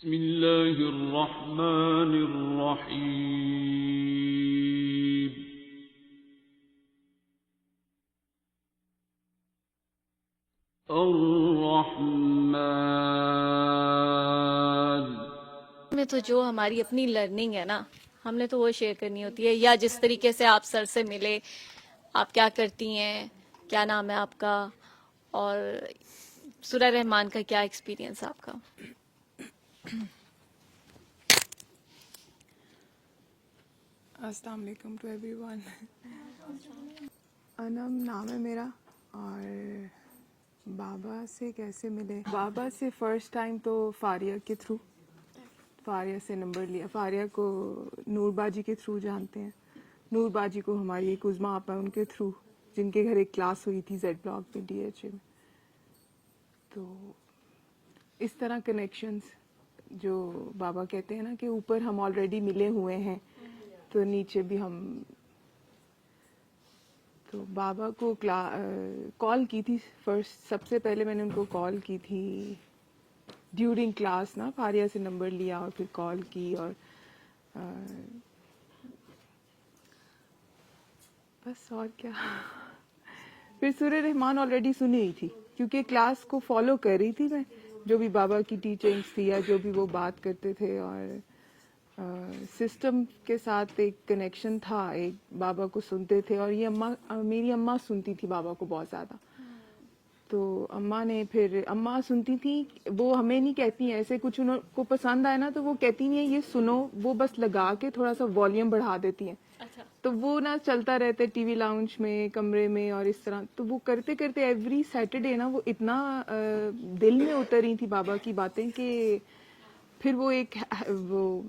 بسم اللہ الرحمن الرحیم. الرحمن. میں تو جو ہماری اپنی لرننگ ہے نا، ہم نے تو وہ شیئر کرنی ہوتی ہے، یا جس طریقے سے آپ سر سے ملے، آپ کیا کرتی ہیں، کیا نام ہے آپ کا، اور سورہ رحمان کا کیا ایکسپیرینس آپ کا؟ السلام علیکم ٹو ایوری ون. انم نام ہے میرا. اور بابا سے کیسے ملے؟ بابا سے فرسٹ ٹائم تو فاریہ کے تھرو، فاریہ سے نمبر لیا. فاریہ کو نور باجی کے تھرو جانتے ہیں، نور باجی کو ہماری ایک عظما آپا ان کے تھرو، جن کے گھر ایک کلاس ہوئی تھی زیڈ بلاک میں ڈی ایچ اے میں. تو اس طرح کنیکشنز جو بابا کہتے ہیں نا کہ اوپر ہم آلریڈی ملے ہوئے ہیں تو نیچے بھی ہم. تو بابا کو کال کی تھی فرسٹ، سب سے پہلے میں نے ان کو کال کی تھی ڈیورنگ کلاس نا. فاریہ سے نمبر لیا اور پھر کال کی، اور بس اور کیا. پھر سورہ رحمان آلریڈی سنی ہوئی تھی کیونکہ کلاس کو فالو کر رہی تھی میں، جو بھی بابا کی ٹیچنگس تھی یا جو بھی وہ بات کرتے تھے، اور سسٹم کے ساتھ ایک کنیکشن تھا. ایک بابا کو سنتے تھے، اور یہ میری اماں سنتی تھی بابا کو بہت زیادہ. تو اماں نے پھر اماں سنتی تھی، وہ ہمیں نہیں کہتی ہیں ایسے، کچھ انہوں کو پسند آئے نا تو وہ کہتی نہیں ہے یہ سنو، وہ بس لگا کے تھوڑا سا والیوم بڑھا دیتی ہیں. تو وہ نا چلتا رہتا ہے ٹی وی لاؤنج میں، کمرے میں، اور اس طرح. تو وہ کرتے کرتے ایوری سیٹرڈے نا وہ اتنا دل میں اتر رہی تھی بابا کی باتیں کہ پھر وہ ایک وہ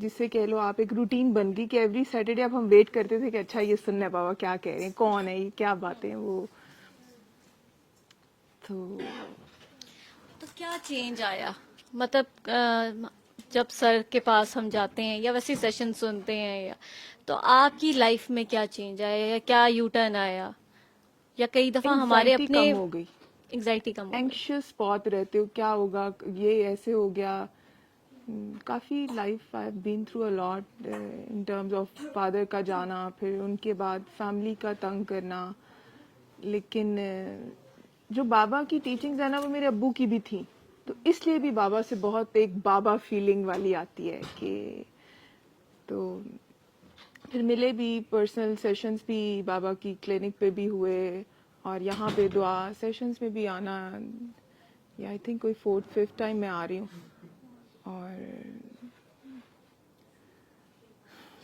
جسے کہہ لو آپ ایک روٹین بن گئی کہ ایوری سیٹرڈے اب ہم ویٹ کرتے تھے کہ اچھا یہ سننا ہے بابا کیا کہہ رہے ہیں، کون ہے یہ، کیا باتیں وہ. تو کیا چینج آیا، مطلب جب سر کے پاس ہم جاتے ہیں یا ویسے سیشن سنتے ہیں، تو آپ کی لائف میں کیا چینج آیا، یا کیا یو ٹرن آیا، یا کئی دفعہ ہمارے اینگزائٹی اپنے کم ہو گئی. انگزائٹی کم ہو گئی؟ اینکشیس بہت رہتے ہو، کیا ہوگا، یہ ایسے ہو گیا. کافی life I have been through a lot in terms of father کا جانا، پھر ان کے بعد فیملی کا تنگ کرنا. لیکن جو بابا کی ٹیچنگز ہے نا وہ میرے ابو کی بھی تھیں، تو اس لیے بھی بابا سے بہت ایک بابا فیلنگ والی آتی ہے کہ. تو پھر ملے بھی، پرسنل سیشنز بھی بابا کی کلینک پہ بھی ہوئے، اور یہاں پہ دعا سیشنز میں بھی آنا. یا آئی تھنک کوئی 4th-5th ٹائم میں آ رہی ہوں. اور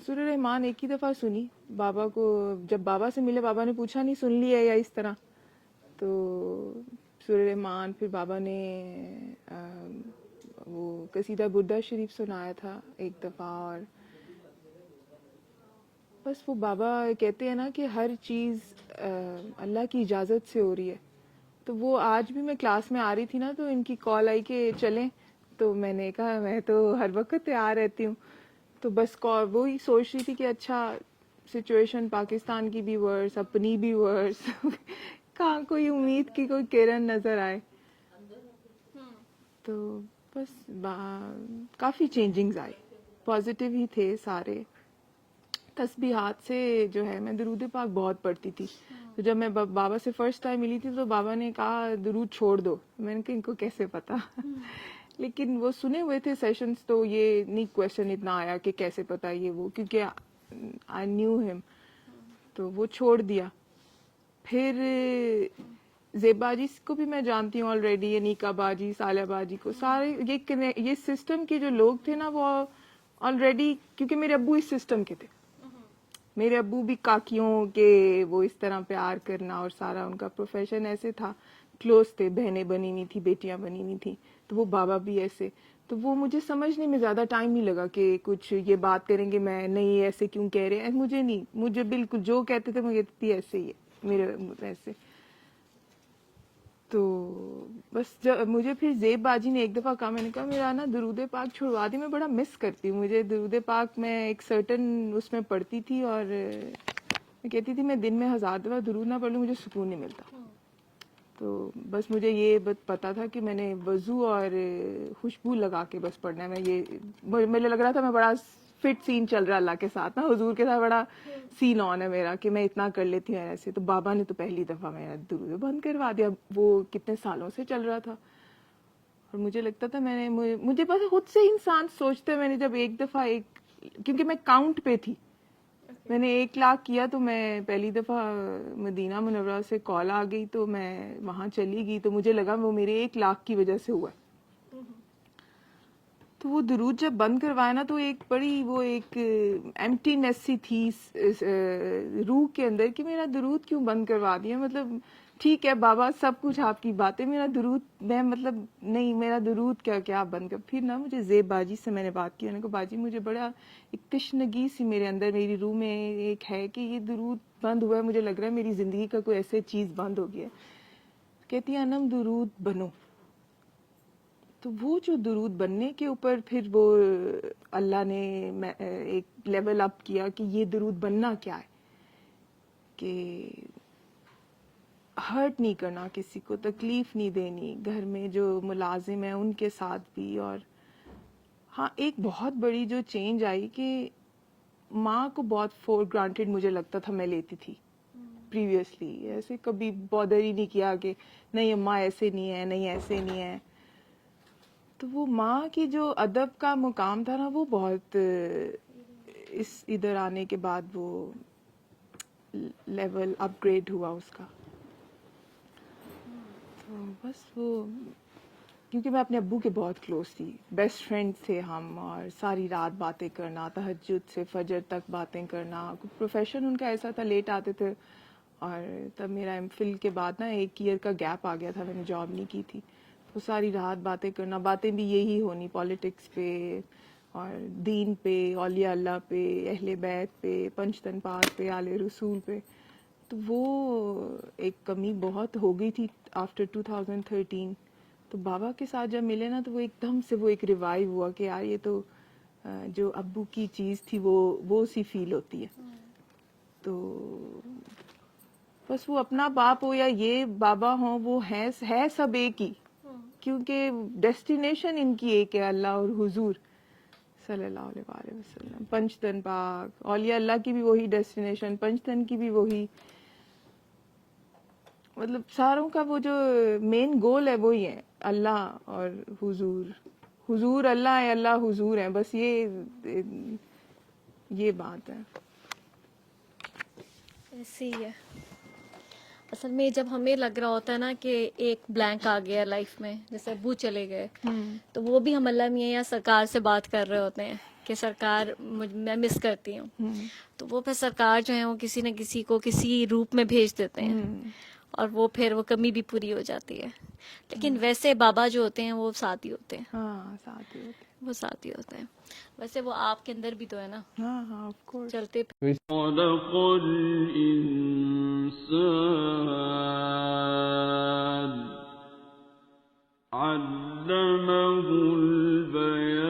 سورہ رحمان ایک ہی دفعہ سنی بابا کو. جب بابا سے ملے بابا نے پوچھا نہیں سن لی ہے یا اس طرح. تو سورہ رحمان، پھر بابا نے وہ قصیدہ بردہ شریف سنایا تھا ایک دفعہ. اور بس وہ بابا کہتے ہیں نا کہ ہر چیز اللہ کی اجازت سے ہو رہی ہے. تو وہ آج بھی میں کلاس میں آ رہی تھی نا تو ان کی کال آئی کہ چلیں، تو میں نے کہا میں تو ہر وقت تیار رہتی ہوں. تو بس وہی سوچ رہی تھی کہ اچھا سچویشن پاکستان کی بھی ورس، اپنی بھی ورس، کہاں کوئی امید کی کوئی کرن نظر آئے. تو بس کافی چینجنگز آئی، پازیٹیو ہی تھے سارے. تسبیحات سے جو ہے میں درود پاک بہت پڑھتی تھی. تو جب میں بابا سے فرسٹ ٹائم ملی تھی تو بابا نے کہا درود چھوڑ دو. میں نے کہا ان کو کیسے پتا. لیکن وہ سنے ہوئے تھے سیشنز، تو یہ نہیں کویشچن اتنا آیا کہ کیسے پتا یہ وہ، کیونکہ آئی نیو ہم. تو وہ چھوڑ دیا. پھر زیبا جی کو بھی میں جانتی ہوں آلریڈی، انیکا باجی، صالح باجی کو، سارے یہ سسٹم کے جو لوگ تھے نا وہ آلریڈی، کیونکہ میرے ابو اس سسٹم کے تھے. میرے ابو بھی کاکیوں کے وہ اس طرح پیار کرنا، اور سارا ان کا پروفیشن ایسے تھا. کلوز تھے، بہنیں بنی ہوئی تھی، بیٹیاں بنی ہوئی تھیں. تو وہ بابا بھی ایسے. تو وہ مجھے سمجھنے میں زیادہ ٹائم نہیں لگا کہ کچھ یہ بات کریں گے میں نہیں ایسے کیوں کہہ رہے ہیں. مجھے نہیں، مجھے بالکل جو کہتے تھے میں کہتی تھی ایسے ہی ہے میرے ایسے. تو بس مجھے پھر زیب باجی نے ایک دفعہ کہا، میں نے کہا میرا نا درود پاک چھڑوا دی، میں بڑا مس کرتی ہوں. مجھے درود پاک میں ایک سرٹن اس میں پڑھتی تھی، اور میں کہتی تھی میں دن میں 1000 دفعہ درود نہ پڑھ لوں مجھے سکون نہیں ملتا. تو تو بس مجھے یہ پتا تھا کہ میں نے وضو اور خوشبو لگا کے بس پڑھنا ہے. میں یہ مجھے لگ رہا تھا میں بڑا فٹ سین چل رہا اللہ کے ساتھ نا, حضور کے ساتھ بڑا سین آن ہے میرا کہ میں اتنا کر لیتی ہوں ایسے. تو بابا نے تو پہلی دفعہ میرا درود بند کروا دیا. وہ کتنے سالوں سے چل رہا تھا اور مجھے لگتا تھا مجھے بس خود سے انسان سوچتا ہے. میں نے جب ایک دفعہ کیونکہ میں کاؤنٹ پہ تھی, میں نے 1,00,000 کیا تو میں پہلی دفعہ مدینہ منورہ سے کال آ گئی تو میں وہاں چلی گئی, تو مجھے لگا وہ میرے 1,00,000 کی وجہ سے ہوا. تو وہ درود جب بند کروایا نا تو ایک بڑی وہ ایک ایمٹینس سی تھی روح کے اندر کہ میرا درود کیوں بند کروا دیا. مطلب ٹھیک ہے بابا سب کچھ آپ کی باتیں, میرا درود میں مطلب نہیں, میرا درود کیا بند کر. پھر نا مجھے زیب باجی سے میں نے بات کی, میں نے کہا باجی مجھے بڑا ایک تشنگی سی میرے اندر میری روح میں ایک ہے کہ یہ درود بند ہوا ہے, مجھے لگ رہا ہے میری زندگی کا کوئی ایسے چیز بند ہو گیا ہے. کہتی ہیں انم درود بنو. تو وہ جو درود بننے کے اوپر پھر وہ اللہ نے ایک لیول اپ کیا کہ یہ درود بننا کیا ہے, کہ ہرٹ نہیں کرنا کسی کو, تکلیف نہیں دینی, گھر میں جو ملازم ہیں ان کے ساتھ بھی. اور ہاں ایک بہت بڑی جو چینج آئی کہ ماں کو بہت فور گرانٹیڈ مجھے لگتا تھا میں لیتی تھی پریویسلی, ایسے کبھی بادر ہی نہیں کیا کہ نہیں اماں ایسے نہیں ہے, نہیں ایسے نہیں ہے. تو وہ ماں کی جو ادب کا مقام تھا نا وہ بہت ادھر آنے کے بعد وہ لیول اپ گریڈ ہوا اس کا. تو بس وہ کیونکہ میں اپنے ابو کے بہت کلوز تھی, بیسٹ فرینڈ تھے ہم, اور ساری رات باتیں کرنا, تہجد سے فجر تک باتیں کرنا. پروفیشن ان کا ایسا تھا لیٹ آتے تھے, اور تب میرا ایم فل کے بعد نا 1 ایئر کا گیپ آ گیا تھا, میں نے جاب نہیں کی تھی. تو ساری رات باتیں کرنا, باتیں بھی یہی ہونی پالیٹکس پہ اور دین پہ, اولیاء اللہ پہ, اہل بیت پہ, پنجتن پاک پہ, آل رسول پہ. تو وہ ایک کمی بہت ہو گئی تھی آفٹر 2013. تو بابا کے ساتھ جب ملے نا تو وہ ایک دم سے وہ ایک ریوائیو ہوا کہ یار یہ تو جو ابو کی چیز تھی وہ سی فیل ہوتی ہے. تو بس وہ اپنا باپ ہو یا یہ بابا ہوں, وہ ہے سب ایک ہی, کیونکہ ڈیسٹینیشن ان کی ایک ہے, اللہ اور حضور صلی اللہ علیہ وآلہ وسلم. پنجتن پاک, اولیاء اللہ کی بھی وہی ڈیسٹینیشن, پنجتن کی بھی وہی, مطلب ساروں کا وہ جو مین گول ہے وہی ہے, اللہ اور حضور. حضور اللہ ہے, اللہ حضور ہے, بس یہ بات ہے. ایسے ہی ہے اصل میں. جب ہمیں لگ رہا ہوتا ہے نا کہ ایک بلینک آ گیا لائف میں, جیسے ابو چلے گئے, تو وہ بھی ہم اللہ میاں یا سرکار سے بات کر رہے ہوتے ہیں کہ سرکار میں مس کرتی ہوں. تو وہ پھر سرکار جو ہیں وہ کسی نہ کسی کو کسی روپ میں بھیج دیتے ہیں, اور وہ پھر وہ کمی بھی پوری ہو جاتی ہے. لیکن ویسے بابا جو ہوتے ہیں وہ ساتھ ہی ہوتے ہیں. ہاں ساتھ ہی ہوتے ہیں, وہ ساتھ ہی ہوتے ہیں. ویسے وہ آپ کے اندر بھی تو ہے نا, ہاں ہاں آف کورس. چلتے خلق الإنسان علمه البيان